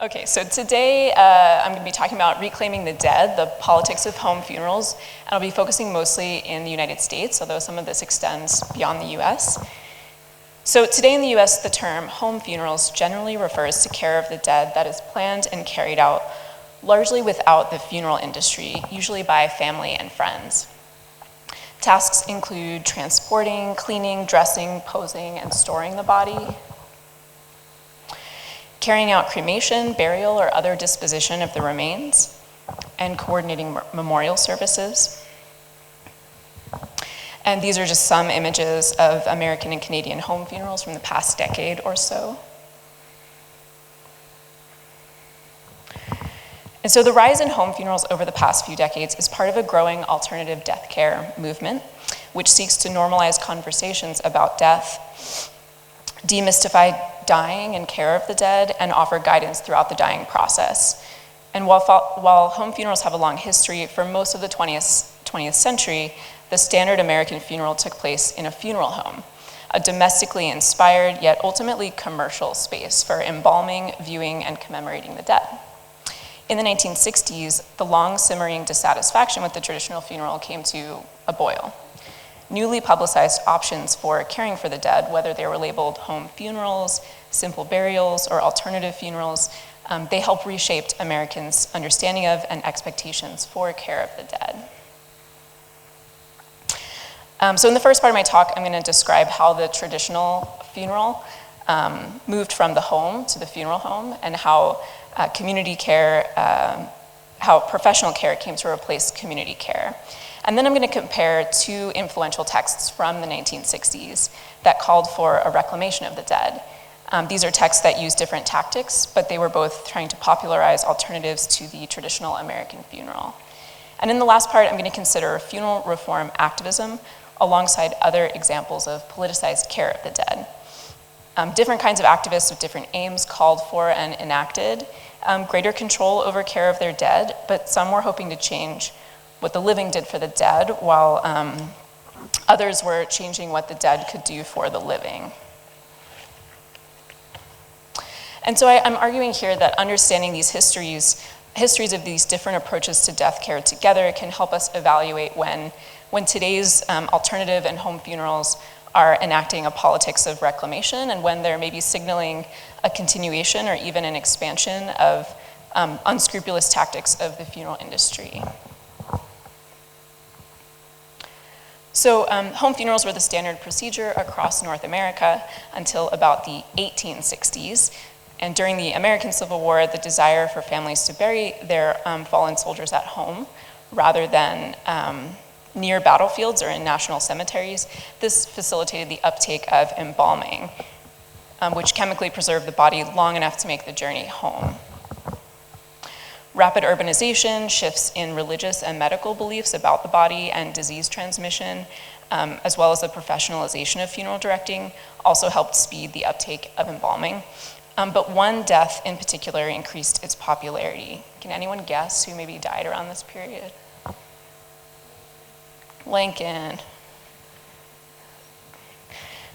Okay, so today I'm going to be talking about reclaiming the dead, the politics of home funerals, and I'll be focusing mostly in the United States, although some of this extends beyond the US. So today in the US, the term home funerals generally refers to care of the dead that is planned and carried out largely without the funeral industry, usually by family and friends. Tasks include transporting, cleaning, dressing, posing, and storing the body, carrying out cremation, burial, or other disposition of the remains, and coordinating memorial services. And these are just some images of American and Canadian home funerals from the past decade or so. And so the rise in home funerals over the past few decades is part of a growing alternative death care movement, which seeks to normalize conversations about death, demystify dying and care of the dead, and offer guidance throughout the dying process. And while home funerals have a long history, for most of the 20th century, the standard American funeral took place in a funeral home, a domestically inspired yet ultimately commercial space for embalming, viewing, and commemorating the dead. In the 1960s, the long simmering dissatisfaction with the traditional funeral came to a boil. Newly publicized options for caring for the dead, whether they were labeled home funerals, simple burials, or alternative funerals, they helped reshape Americans' understanding of and expectations for care of the dead. So in the first part of my talk, I'm going to describe how the traditional funeral moved from the home to the funeral home, and how community care, how professional care came to replace community care. And then I'm going to compare two influential texts from the 1960s that called for a reclamation of the dead. These are texts that use different tactics, but they were both trying to popularize alternatives to the traditional American funeral. And in the last part, I'm going to consider funeral reform activism alongside other examples of politicized care of the dead. Different kinds of activists with different aims called for and enacted greater control over care of their dead, but some were hoping to change what the living did for the dead, while others were changing what the dead could do for the living. And so I'm arguing here that understanding these histories of these different approaches to death care together can help us evaluate when today's alternative and home funerals are enacting a politics of reclamation, and when they're maybe signaling a continuation or even an expansion of unscrupulous tactics of the funeral industry. So home funerals were the standard procedure across North America until about the 1860s. And during the American Civil War, the desire for families to bury their fallen soldiers at home rather than near battlefields or in national cemeteries, this facilitated the uptake of embalming, which chemically preserved the body long enough to make the journey home. Rapid urbanization, shifts in religious and medical beliefs about the body and disease transmission, as well as the professionalization of funeral directing, also helped speed the uptake of embalming. But one death in particular increased its popularity. Can anyone guess who maybe died around this period? Lincoln.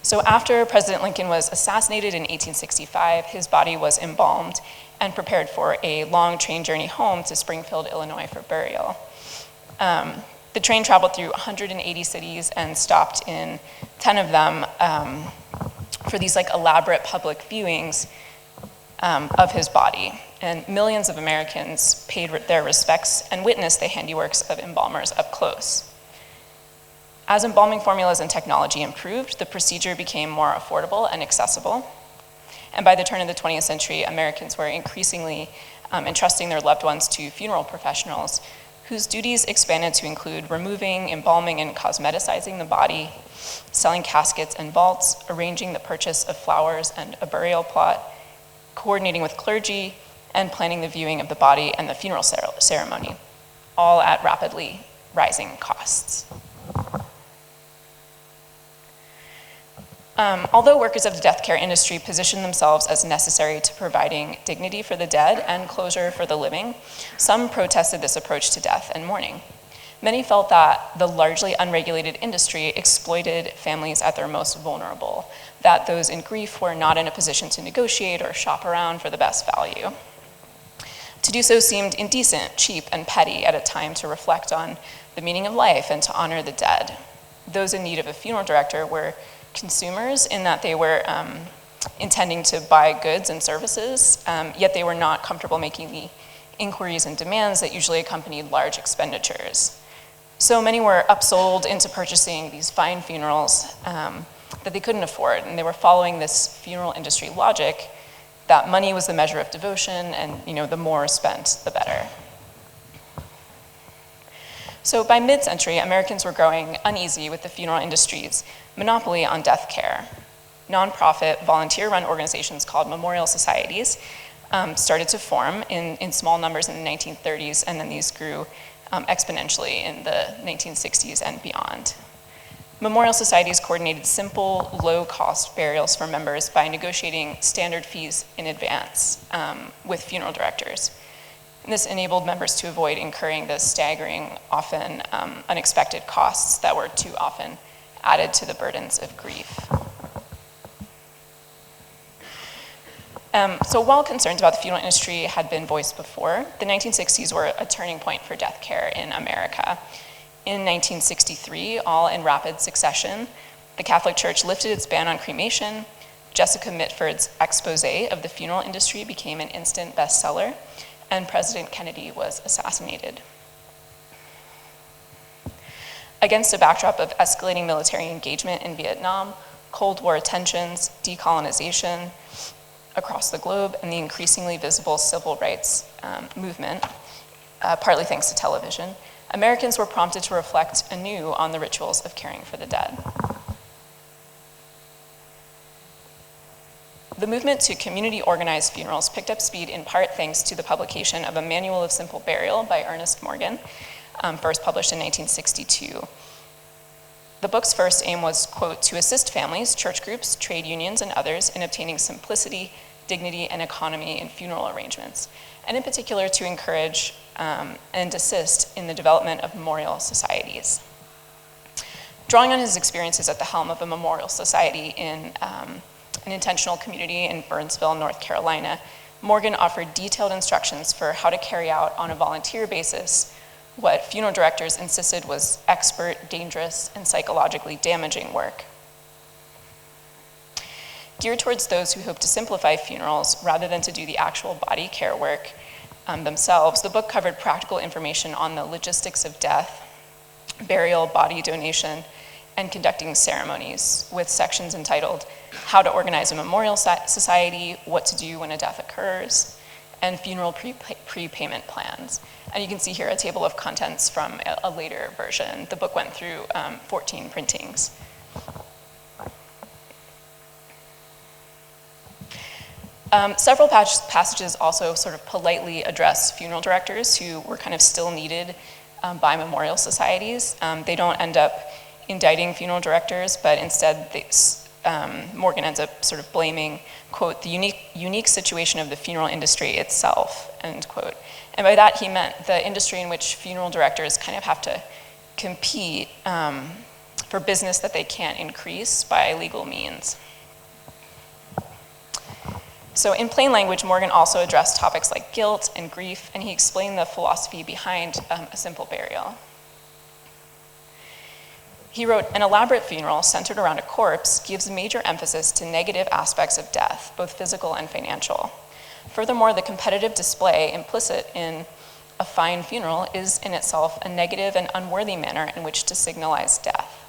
So after President Lincoln was assassinated in 1865, his body was embalmed and prepared for a long train journey home to Springfield, Illinois for burial. The train traveled through 180 cities and stopped in 10 of them for these elaborate public viewings of his body. And millions of Americans paid their respects and witnessed the handiworks of embalmers up close. As embalming formulas and technology improved, the procedure became more affordable and accessible. And by the turn of the 20th century, Americans were increasingly entrusting their loved ones to funeral professionals, whose duties expanded to include removing, embalming, and cosmeticizing the body, selling caskets and vaults, arranging the purchase of flowers and a burial plot, coordinating with clergy, and planning the viewing of the body and the funeral ceremony, all at rapidly rising costs. Although workers of the death care industry positioned themselves as necessary to providing dignity for the dead and closure for the living, some protested this approach to death and mourning. Many felt that the largely unregulated industry exploited families at their most vulnerable, that those in grief were not in a position to negotiate or shop around for the best value. To do so seemed indecent, cheap, and petty at a time to reflect on the meaning of life and to honor the dead. Those in need of a funeral director were consumers in that they were intending to buy goods and services, yet they were not comfortable making the inquiries and demands that usually accompanied large expenditures. So many were upsold into purchasing these fine funerals that they couldn't afford, and they were following this funeral industry logic that money was the measure of devotion, and the more spent, the better. So by mid-century, Americans were growing uneasy with the funeral industry's monopoly on death care. Nonprofit, volunteer-run organizations called memorial societies started to form in small numbers in the 1930s, and then these grew exponentially in the 1960s and beyond. Memorial societies coordinated simple, low-cost burials for members by negotiating standard fees in advance with funeral directors. And this enabled members to avoid incurring the staggering, often unexpected costs that were too often added to the burdens of grief. So while concerns about the funeral industry had been voiced before, the 1960s were a turning point for death care in America. In 1963, all in rapid succession, the Catholic Church lifted its ban on cremation. Jessica Mitford's expose of the funeral industry became an instant bestseller, and President Kennedy was assassinated. Against a backdrop of escalating military engagement in Vietnam, Cold War tensions, decolonization across the globe, and the increasingly visible civil rights movement, partly thanks to television, Americans were prompted to reflect anew on the rituals of caring for the dead. The movement to community-organized funerals picked up speed in part thanks to the publication of a Manual of Simple Burial by Ernest Morgan, first published in 1962. The book's first aim was, quote, to assist families, church groups, trade unions, and others in obtaining simplicity, dignity, and economy in funeral arrangements, and in particular to encourage and assist in the development of memorial societies. Drawing on his experiences at the helm of a memorial society in an intentional community in Burnsville, North Carolina, Morgan offered detailed instructions for how to carry out on a volunteer basis what funeral directors insisted was expert, dangerous, and psychologically damaging work. Geared towards those who hope to simplify funerals rather than to do the actual body care work themselves, the book covered practical information on the logistics of death, burial, body donation, and conducting ceremonies, with sections entitled How to Organize a Memorial Society, What to Do When a Death Occurs, and Funeral Prepayment Plans. And you can see here a table of contents from a later version. The book went through 14 printings. Several passages also sort of politely address funeral directors who were kind of still needed by memorial societies. They don't end up indicting funeral directors, but instead Morgan ends up sort of blaming, quote, the unique situation of the funeral industry itself, end quote. And by that he meant the industry in which funeral directors kind of have to compete for business that they can't increase by legal means. So in plain language, Morgan also addressed topics like guilt and grief, and he explained the philosophy behind a simple burial. He wrote, an elaborate funeral centered around a corpse gives major emphasis to negative aspects of death, both physical and financial. Furthermore, the competitive display implicit in a fine funeral is in itself a negative and unworthy manner in which to signalize death.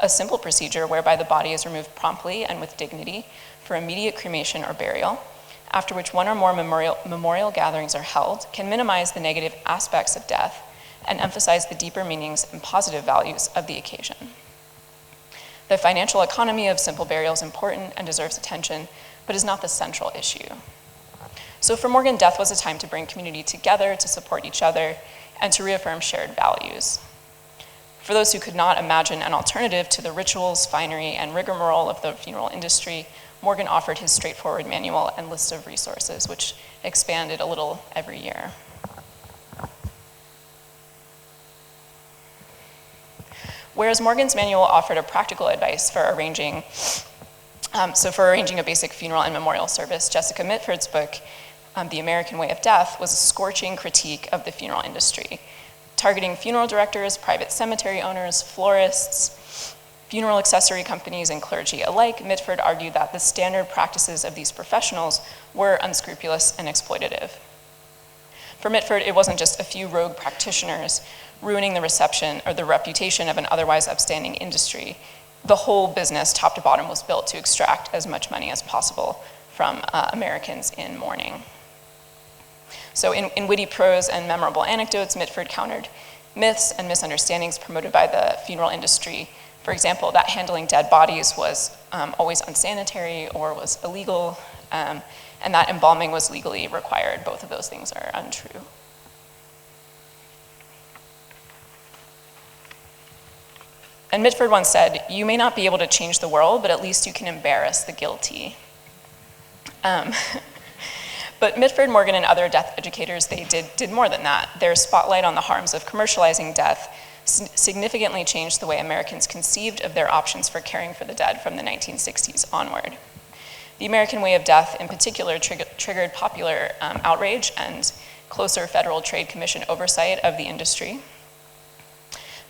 A simple procedure whereby the body is removed promptly and with dignity for immediate cremation or burial, after which one or more memorial gatherings are held, can minimize the negative aspects of death and emphasize the deeper meanings and positive values of the occasion. The financial economy of simple burial is important and deserves attention, but is not the central issue. So for Morgan, death was a time to bring community together, to support each other, and to reaffirm shared values. For those who could not imagine an alternative to the rituals, finery, and rigmarole of the funeral industry, Morgan offered his straightforward manual and list of resources, which expanded a little every year. Whereas Morgan's manual offered a practical advice for arranging a basic funeral and memorial service, Jessica Mitford's book The American Way of Death, was a scorching critique of the funeral industry, targeting funeral directors, private cemetery owners, florists, funeral accessory companies, and clergy alike. Mitford argued that the standard practices of these professionals were unscrupulous and exploitative. For Mitford, it wasn't just a few rogue practitioners ruining the reception or the reputation of an otherwise upstanding industry. The whole business, top to bottom, was built to extract as much money as possible from Americans in mourning. So in witty prose and memorable anecdotes, Mitford countered myths and misunderstandings promoted by the funeral industry. For example, that handling dead bodies was always unsanitary or was illegal, and that embalming was legally required. Both of those things are untrue. And Mitford once said, "You may not be able to change the world, but at least you can embarrass the guilty." But Mitford, Morgan, and other death educators, they did more than that. Their spotlight on the harms of commercializing death significantly changed the way Americans conceived of their options for caring for the dead from the 1960s onward. The American Way of Death, in particular, triggered popular outrage and closer Federal Trade Commission oversight of the industry.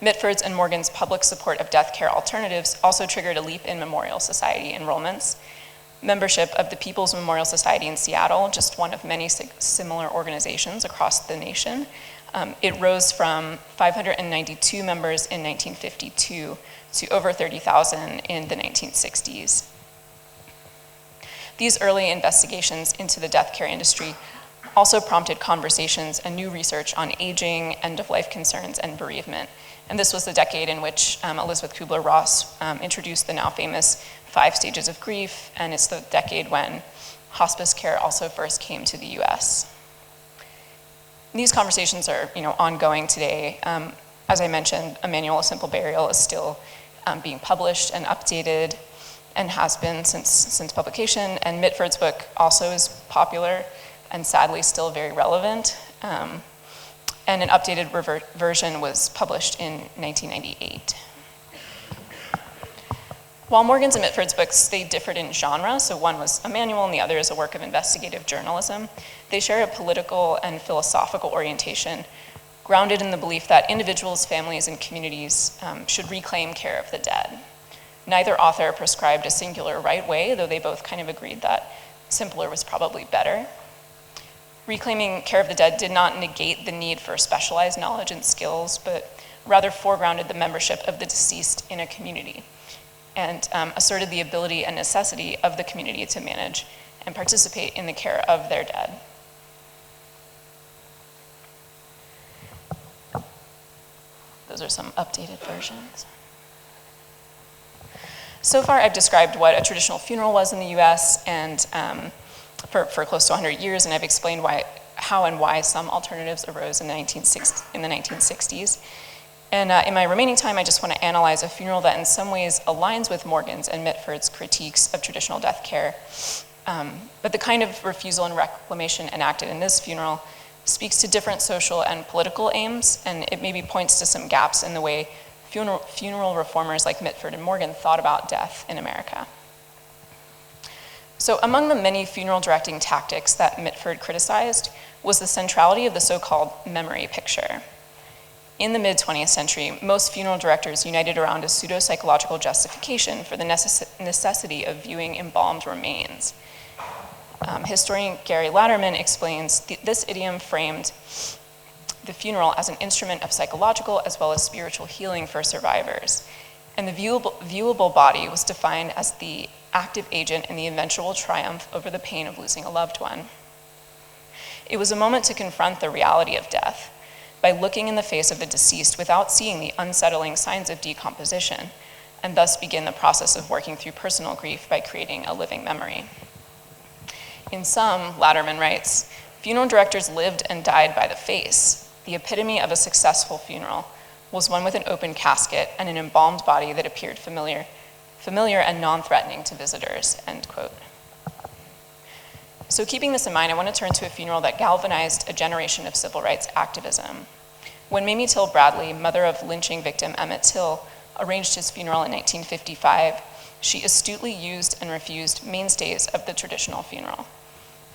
Mitford's and Morgan's public support of death care alternatives also triggered a leap in Memorial Society enrollments. Membership of the People's Memorial Society in Seattle, just one of many similar organizations across the nation, it rose from 592 members in 1952 to over 30,000 in the 1960s. These early investigations into the death care industry also prompted conversations and new research on aging, end-of-life concerns, and bereavement. And this was the decade in which Elizabeth Kubler-Ross introduced the now famous 5 stages of grief, and it's the decade when hospice care also first came to the US. These conversations are ongoing today. As I mentioned, A Manual of Simple Burial is still being published and updated and has been since publication, and Mitford's book also is popular and sadly still very relevant. And an updated version was published in 1998. While Morgan's and Mitford's books, they differed in genre, so one was a manual and the other is a work of investigative journalism, they share a political and philosophical orientation grounded in the belief that individuals, families, and communities should reclaim care of the dead. Neither author prescribed a singular right way, though they both kind of agreed that simpler was probably better. Reclaiming care of the dead did not negate the need for specialized knowledge and skills, but rather foregrounded the membership of the deceased in a community and asserted the ability and necessity of the community to manage and participate in the care of their dead. Those are some updated versions. So far, I've described what a traditional funeral was in the US and for close to 100 years, and I've explained how and why some alternatives arose in the 1960s. And in my remaining time, I just want to analyze a funeral that in some ways aligns with Morgan's and Mitford's critiques of traditional death care. But the kind of refusal and reclamation enacted in this funeral speaks to different social and political aims, and it maybe points to some gaps in the way funeral reformers like Mitford and Morgan thought about death in America. So among the many funeral directing tactics that Mitford criticized was the centrality of the so-called memory picture. In the mid-20th century, most funeral directors united around a pseudo-psychological justification for the necessity of viewing embalmed remains. Historian Gary Latterman explains this idiom framed the funeral as an instrument of psychological as well as spiritual healing for survivors. And the viewable body was defined as the active agent in the eventual triumph over the pain of losing a loved one. It was a moment to confront the reality of death by looking in the face of the deceased without seeing the unsettling signs of decomposition, and thus begin the process of working through personal grief by creating a living memory. In sum, Latterman writes, funeral directors lived and died by the face. The epitome of a successful funeral was one with an open casket and an embalmed body that appeared familiar and non-threatening to visitors, end quote. So keeping this in mind, I want to turn to a funeral that galvanized a generation of civil rights activism. When Mamie Bradley, mother of lynching victim Emmett Till, arranged his funeral in 1955, she astutely used and refused mainstays of the traditional funeral.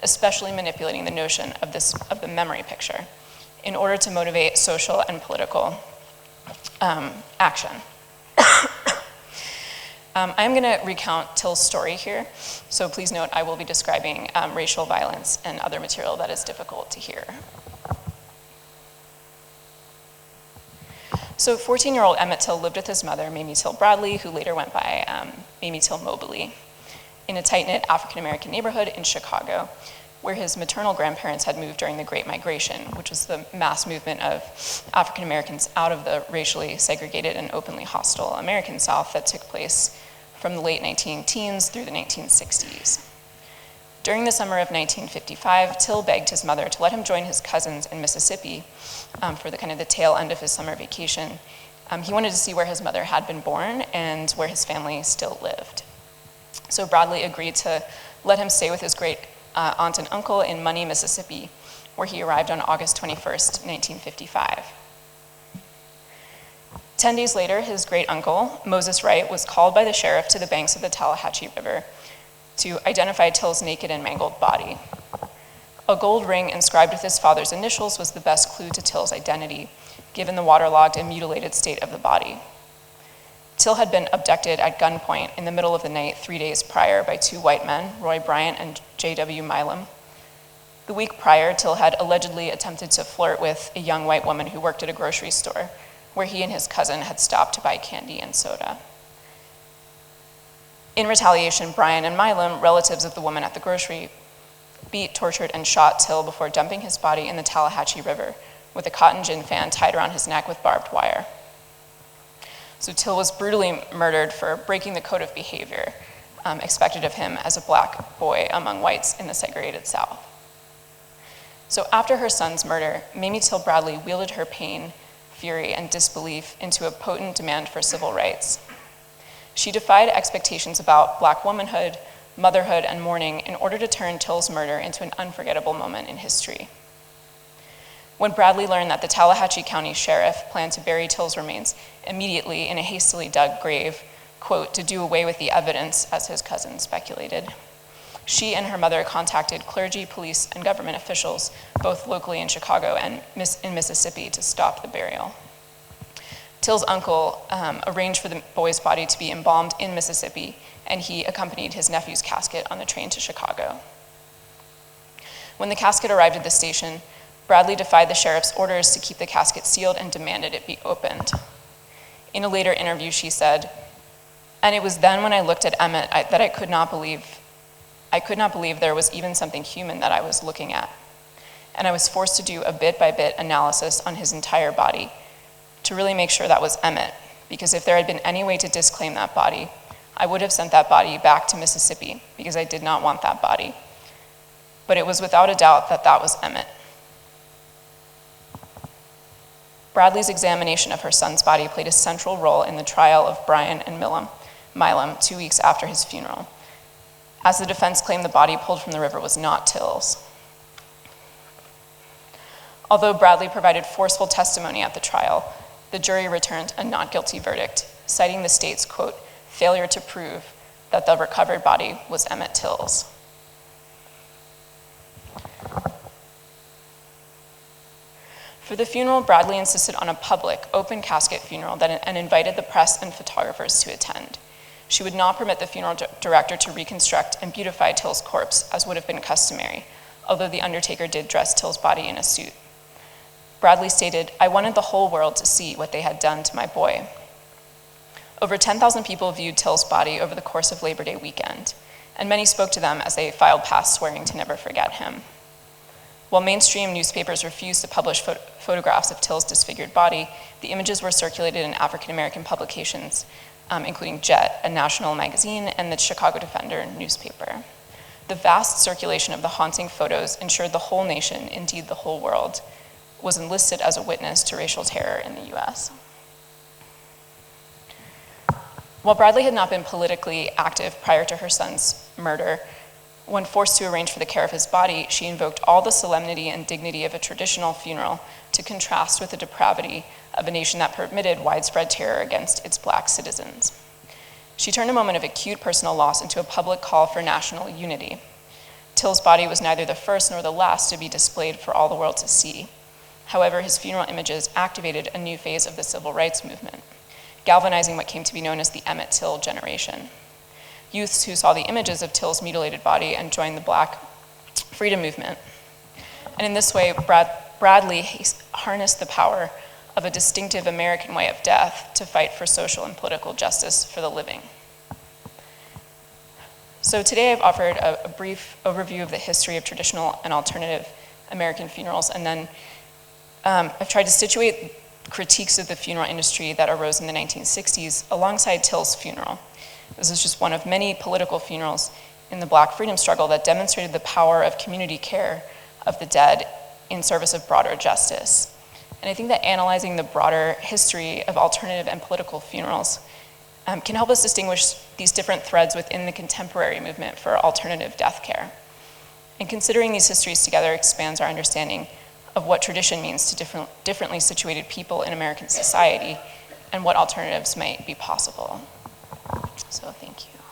especially manipulating the notion of the memory picture in order to motivate social and political action. I'm going to recount Till's story here, so please note I will be describing racial violence and other material that is difficult to hear. So 14-year-old Emmett Till lived with his mother, Mamie Till Bradley, who later went by Mamie Till Mobley, in a tight-knit African-American neighborhood in Chicago, where his maternal grandparents had moved during the Great Migration, which was the mass movement of African Americans out of the racially segregated and openly hostile American South that took place from the late 19-teens through the 1960s. During the summer of 1955, Till begged his mother to let him join his cousins in Mississippi for the tail end of his summer vacation. He wanted to see where his mother had been born and where his family still lived. So Bradley agreed to let him stay with his great aunt and uncle in Money, Mississippi, where he arrived on August 21st, 1955. 10 days later, his great uncle, Moses Wright, was called by the sheriff to the banks of the Tallahatchie River to identify Till's naked and mangled body. A gold ring inscribed with his father's initials was the best clue to Till's identity, given the waterlogged and mutilated state of the body. Till had been abducted at gunpoint in the middle of the night 3 days prior by two white men, Roy Bryant and J.W. Milam. The week prior, Till had allegedly attempted to flirt with a young white woman who worked at a grocery store, where he and his cousin had stopped to buy candy and soda. In retaliation, Bryant and Milam, relatives of the woman at the grocery, beat, tortured, and shot Till before dumping his body in the Tallahatchie River with a cotton gin fan tied around his neck with barbed wire. So Till was brutally murdered for breaking the code of behavior expected of him as a black boy among whites in the segregated South. So after her son's murder, Mamie Till Bradley wielded her pain, fury, and disbelief into a potent demand for civil rights. She defied expectations about black womanhood, motherhood, and mourning in order to turn Till's murder into an unforgettable moment in history. When Bradley learned that the Tallahatchie County Sheriff planned to bury Till's remains immediately in a hastily dug grave, quote, to do away with the evidence, as his cousin speculated, she and her mother contacted clergy, police, and government officials, both locally in Chicago and in Mississippi, to stop the burial. Till's uncle arranged for the boy's body to be embalmed in Mississippi, and he accompanied his nephew's casket on the train to Chicago. When the casket arrived at the station, Bradley defied the sheriff's orders to keep the casket sealed and demanded it be opened. In a later interview, she said, "And it was then when I looked at Emmett that I could not believe there was even something human that I was looking at. And I was forced to do a bit-by-bit analysis on his entire body to really make sure that was Emmett, because if there had been any way to disclaim that body, I would have sent that body back to Mississippi because I did not want that body. But it was without a doubt that that was Emmett." Bradley's examination of her son's body played a central role in the trial of Bryant and Milam 2 weeks after his funeral, as the defense claimed the body pulled from the river was not Till's. Although Bradley provided forceful testimony at the trial, the jury returned a not guilty verdict, citing the state's, quote, failure to prove that the recovered body was Emmett Till's. For the funeral, Bradley insisted on a public, open casket funeral and invited the press and photographers to attend. She would not permit the funeral director to reconstruct and beautify Till's corpse, as would have been customary, although the undertaker did dress Till's body in a suit. Bradley stated, "I wanted the whole world to see what they had done to my boy." Over 10,000 people viewed Till's body over the course of Labor Day weekend, and many spoke to them as they filed past swearing to never forget him. While mainstream newspapers refused to publish photographs of Till's disfigured body, the images were circulated in African-American publications, including Jet, a national magazine, and the Chicago Defender newspaper. The vast circulation of the haunting photos ensured the whole nation, indeed the whole world, was enlisted as a witness to racial terror in the US. While Bradley had not been politically active prior to her son's murder, when forced to arrange for the care of his body, she invoked all the solemnity and dignity of a traditional funeral to contrast with the depravity of a nation that permitted widespread terror against its black citizens. She turned a moment of acute personal loss into a public call for national unity. Till's body was neither the first nor the last to be displayed for all the world to see. However, his funeral images activated a new phase of the civil rights movement, galvanizing what came to be known as the Emmett Till generation. Youths who saw the images of Till's mutilated body and joined the Black freedom movement. And in this way, Bradley harnessed the power of a distinctive American way of death to fight for social and political justice for the living. So today I've offered a brief overview of the history of traditional and alternative American funerals, and then I've tried to situate critiques of the funeral industry that arose in the 1960s alongside Till's funeral. This is just one of many political funerals in the Black freedom struggle that demonstrated the power of community care of the dead in service of broader justice. And I think that analyzing the broader history of alternative and political funerals can help us distinguish these different threads within the contemporary movement for alternative death care. And considering these histories together expands our understanding of what tradition means to differently situated people in American society and what alternatives might be possible. So thank you.